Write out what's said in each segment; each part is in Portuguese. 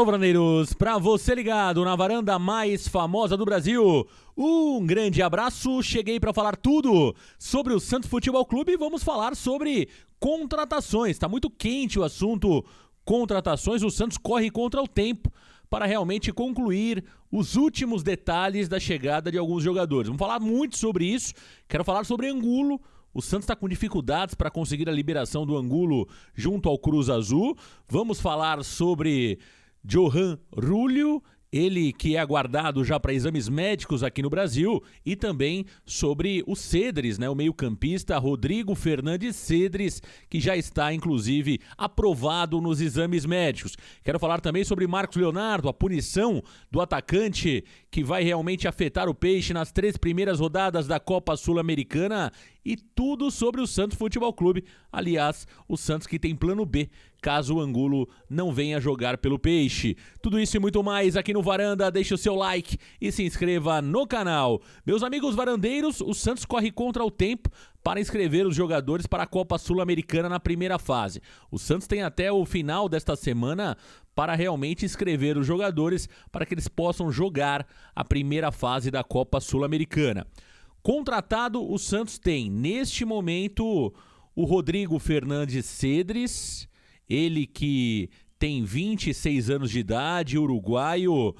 Alô, varaneiros, pra você ligado na varanda mais famosa do Brasil, um grande abraço. Cheguei pra falar tudo sobre o Santos Futebol Clube e vamos falar sobre contratações. Tá muito quente o assunto contratações, o Santos corre contra o tempo para realmente concluir os últimos detalhes da chegada de alguns jogadores. Vamos falar muito sobre isso, quero falar sobre Angulo. O Santos está com dificuldades para conseguir a liberação do Angulo junto ao Cruz Azul. Vamos falar sobre Johan Rulio, ele que é aguardado já para exames médicos aqui no Brasil, e também sobre o Cedres, o meio-campista Rodrigo Fernandes Cedres, que já está inclusive aprovado nos exames médicos. Quero falar também sobre Marcos Leonardo, a punição do atacante que vai realmente afetar o Peixe nas 3 primeiras rodadas da Copa Sul-Americana, e tudo sobre o Santos Futebol Clube. Aliás, o Santos que tem plano B, caso o Angulo não venha jogar pelo Peixe. Tudo isso e muito mais aqui no Varanda. Deixe o seu like e se inscreva no canal. Meus amigos varandeiros, o Santos corre contra o tempo para inscrever os jogadores para a Copa Sul-Americana na primeira fase. O Santos tem até o final desta semana para realmente inscrever os jogadores para que eles possam jogar a primeira fase da Copa Sul-Americana. Contratado, o Santos tem, neste momento, o Rodrigo Fernandes Cedres, ele que tem 26 anos de idade, uruguaio,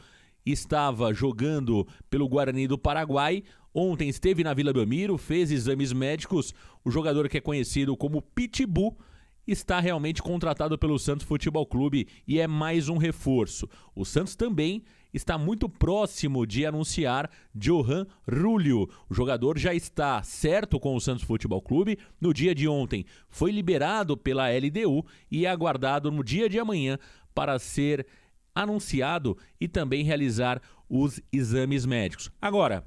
estava jogando pelo Guarani do Paraguai. Ontem esteve na Vila Belmiro, fez exames médicos. O jogador que é conhecido como Pitbull está realmente contratado pelo Santos Futebol Clube e é mais um reforço. O Santos também está muito próximo de anunciar Johan Rulio. O jogador já está certo com o Santos Futebol Clube. No dia de ontem foi liberado pela LDU e é aguardado no dia de amanhã para ser anunciado e também realizar os exames médicos. Agora,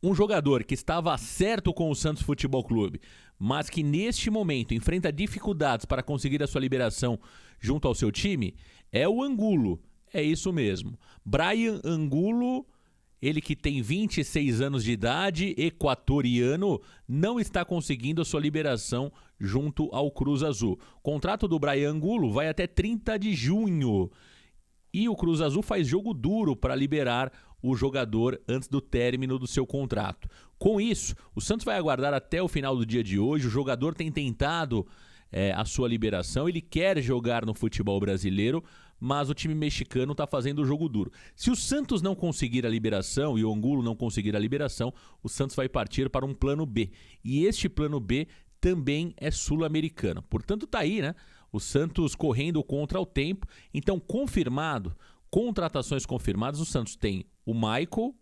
um jogador que estava certo com o Santos Futebol Clube, mas que neste momento enfrenta dificuldades para conseguir a sua liberação junto ao seu time, é o Angulo. É isso mesmo. Bryan Angulo, ele que tem 26 anos de idade, equatoriano, não está conseguindo a sua liberação junto ao Cruz Azul. O contrato do Bryan Angulo vai até 30 de junho. E o Cruz Azul faz jogo duro para liberar o jogador antes do término do seu contrato. Com isso, o Santos vai aguardar até o final do dia de hoje. O jogador tem tentado a sua liberação, ele quer jogar no futebol brasileiro, mas o time mexicano está fazendo o jogo duro. Se o Santos não conseguir a liberação e o Angulo não conseguir a liberação, o Santos vai partir para um plano B. E este plano B também é sul-americano. Portanto, tá aí, o Santos correndo contra o tempo. Então, confirmado, contratações confirmadas, o Santos tem o Michael,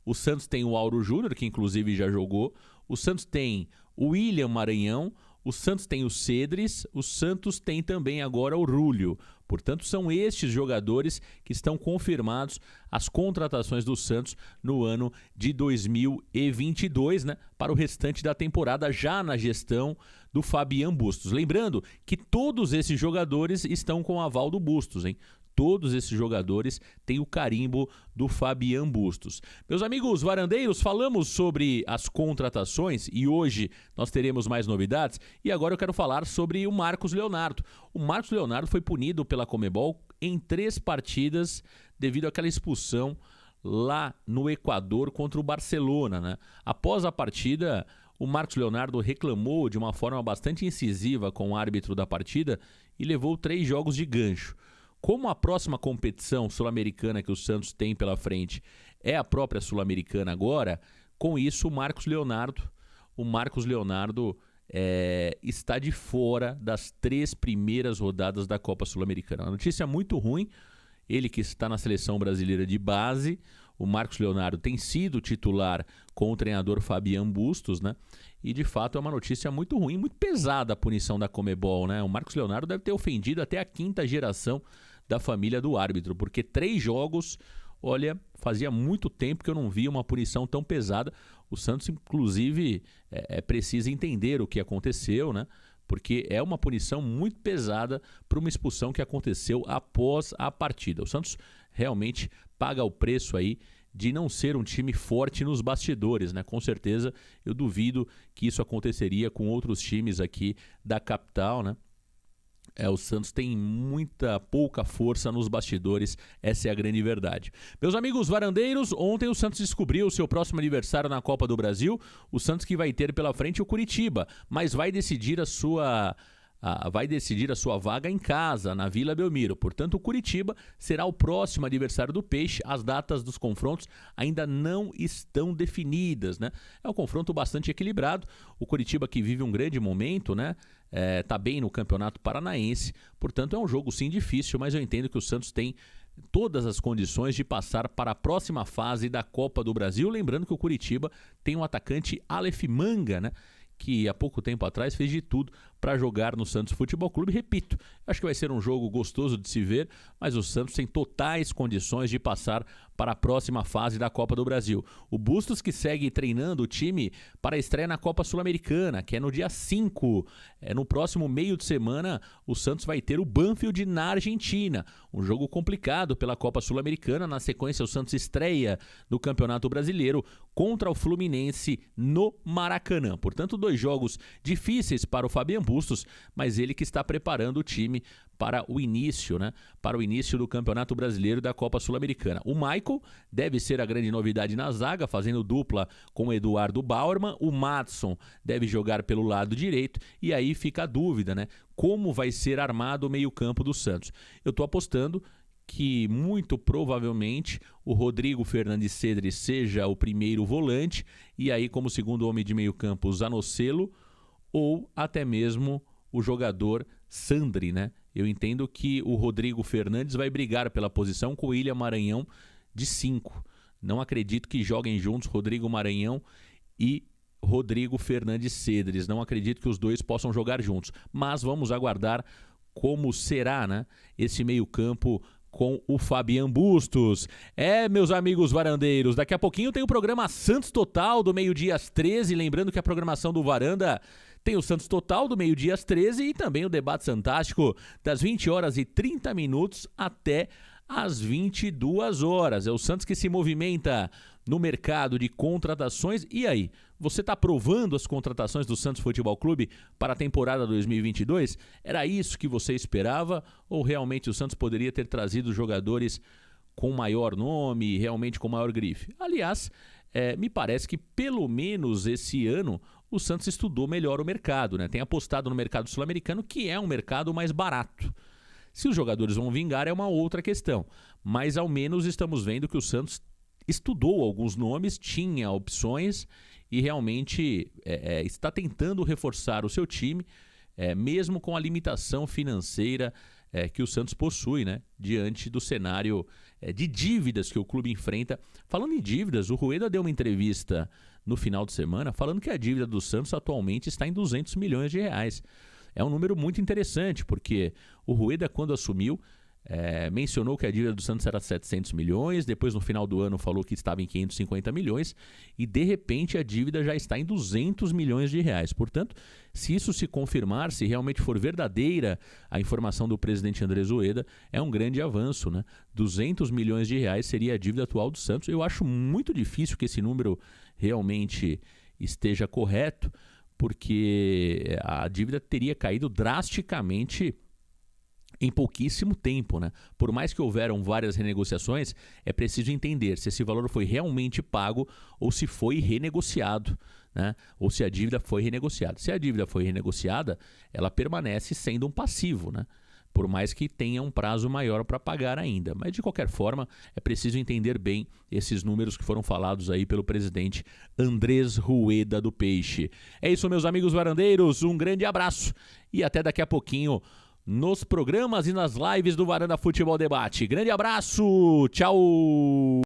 o Santos tem o Auro Júnior, que inclusive já jogou, o Santos tem o William Maranhão, o Santos tem o Cedres, o Santos tem também agora o Rulio. Portanto, são estes jogadores que estão confirmados as contratações do Santos no ano de 2022, para o restante da temporada, já na gestão do Fabian Bustos. Lembrando que todos esses jogadores estão com o aval do Bustos, hein? Todos esses jogadores têm o carimbo do Fabian Bustos. Meus amigos varandeiros, falamos sobre as contratações e hoje nós teremos mais novidades. E agora eu quero falar sobre o Marcos Leonardo. O Marcos Leonardo foi punido pela Conmebol em 3 partidas devido àquela expulsão lá no Equador contra o Barcelona, Após a partida, o Marcos Leonardo reclamou de uma forma bastante incisiva com o árbitro da partida e levou 3 jogos de gancho. Como a próxima competição sul-americana que o Santos tem pela frente é a própria sul-americana agora, com isso o Marcos Leonardo está de fora das 3 primeiras rodadas da Copa Sul-Americana. Uma notícia muito ruim, ele que está na seleção brasileira de base. O Marcos Leonardo tem sido titular com o treinador Fabian Bustos, E de fato é uma notícia muito ruim, muito pesada a punição da Conmebol, O Marcos Leonardo deve ter ofendido até a 5ª geração da família do árbitro, porque 3 jogos, olha, fazia muito tempo que eu não via uma punição tão pesada. O Santos, inclusive, precisa entender o que aconteceu, Porque é uma punição muito pesada para uma expulsão que aconteceu após a partida. O Santos realmente paga o preço aí de não ser um time forte nos bastidores, Com certeza, eu duvido que isso aconteceria com outros times aqui da capital, O Santos tem pouca força nos bastidores, essa é a grande verdade. Meus amigos varandeiros, ontem o Santos descobriu o seu próximo adversário na Copa do Brasil, o Santos que vai ter pela frente o Curitiba, mas vai decidir a sua vaga em casa, na Vila Belmiro. Portanto, o Curitiba será o próximo adversário do Peixe. As datas dos confrontos ainda não estão definidas, né? É um confronto bastante equilibrado. O Curitiba que vive um grande momento, né? Tá bem no Campeonato Paranaense. Portanto, é um jogo sim difícil, mas eu entendo que o Santos tem todas as condições de passar para a próxima fase da Copa do Brasil. Lembrando que o Curitiba tem um atacante Aleph Manga, né? Que há pouco tempo atrás fez de tudo para jogar no Santos Futebol Clube. Repito, acho que vai ser um jogo gostoso de se ver, mas o Santos tem totais condições de passar para a próxima fase da Copa do Brasil. O Bustos que segue treinando o time para a estreia na Copa Sul-Americana, que é no dia 5. No próximo meio de semana, o Santos vai ter o Banfield na Argentina. Um jogo complicado pela Copa Sul-Americana. Na sequência, o Santos estreia no Campeonato Brasileiro contra o Fluminense no Maracanã. Portanto, 2 jogos difíceis para o Fabian Bustos, mas ele que está preparando o time para o início, né? Para o início do Campeonato Brasileiro e da Copa Sul-Americana. O Michael deve ser a grande novidade na zaga, fazendo dupla com o Eduardo Bauerman. O Madson deve jogar pelo lado direito e aí fica a dúvida, né? Como vai ser armado o meio-campo do Santos? Eu estou apostando que muito provavelmente o Rodrigo Fernandes Cedres seja o primeiro volante e aí como segundo homem de meio campo o Zanocelo ou até mesmo o jogador Sandri, né? Eu entendo que o Rodrigo Fernandes vai brigar pela posição com o William Maranhão de 5. Não acredito que joguem juntos Rodrigo Maranhão e Rodrigo Fernandes Cedres. Não acredito que os dois possam jogar juntos. Mas vamos aguardar como será, né, esse meio-campo com o Fabian Bustos. Meus amigos varandeiros, daqui a pouquinho tem o programa Santos Total do meio-dia às 13. Lembrando que a programação do Varanda tem o Santos Total do meio-dia às 13 e também o Debate Santástico das 20h30 até às 22h. É o Santos que se movimenta no mercado de contratações. E aí, você está aprovando as contratações do Santos Futebol Clube para a temporada 2022? Era isso que você esperava? Ou realmente o Santos poderia ter trazido jogadores com maior nome, realmente com maior grife? Aliás, me parece que pelo menos esse ano o Santos estudou melhor o mercado, né? Tem apostado no mercado sul-americano, que é um mercado mais barato. Se os jogadores vão vingar é uma outra questão, mas ao menos estamos vendo que o Santos estudou alguns nomes, tinha opções e realmente está tentando reforçar o seu time, mesmo com a limitação financeira que o Santos possui, né, diante do cenário de dívidas que o clube enfrenta. Falando em dívidas, o Rueda deu uma entrevista no final de semana falando que a dívida do Santos atualmente está em 200 milhões de reais. É um número muito interessante, porque o Rueda, quando assumiu, mencionou que a dívida do Santos era 700 milhões, depois no final do ano falou que estava em 550 milhões e de repente a dívida já está em 200 milhões de reais. Portanto, se isso se confirmar, se realmente for verdadeira a informação do presidente Andrés Rueda, é um grande avanço, né? 200 milhões de reais seria a dívida atual do Santos. Eu acho muito difícil que esse número realmente esteja correto, porque a dívida teria caído drasticamente em pouquíssimo tempo, né? Por mais que houveram várias renegociações, é preciso entender se esse valor foi realmente pago ou se foi renegociado, né? Ou se a dívida foi renegociada. Se a dívida foi renegociada, ela permanece sendo um passivo, né? Por mais que tenha um prazo maior para pagar ainda. Mas, de qualquer forma, é preciso entender bem esses números que foram falados aí pelo presidente Andrés Rueda do Peixe. É isso, meus amigos varandeiros. Um grande abraço e até daqui a pouquinho nos programas e nas lives do Varanda Futebol Debate. Grande abraço, tchau!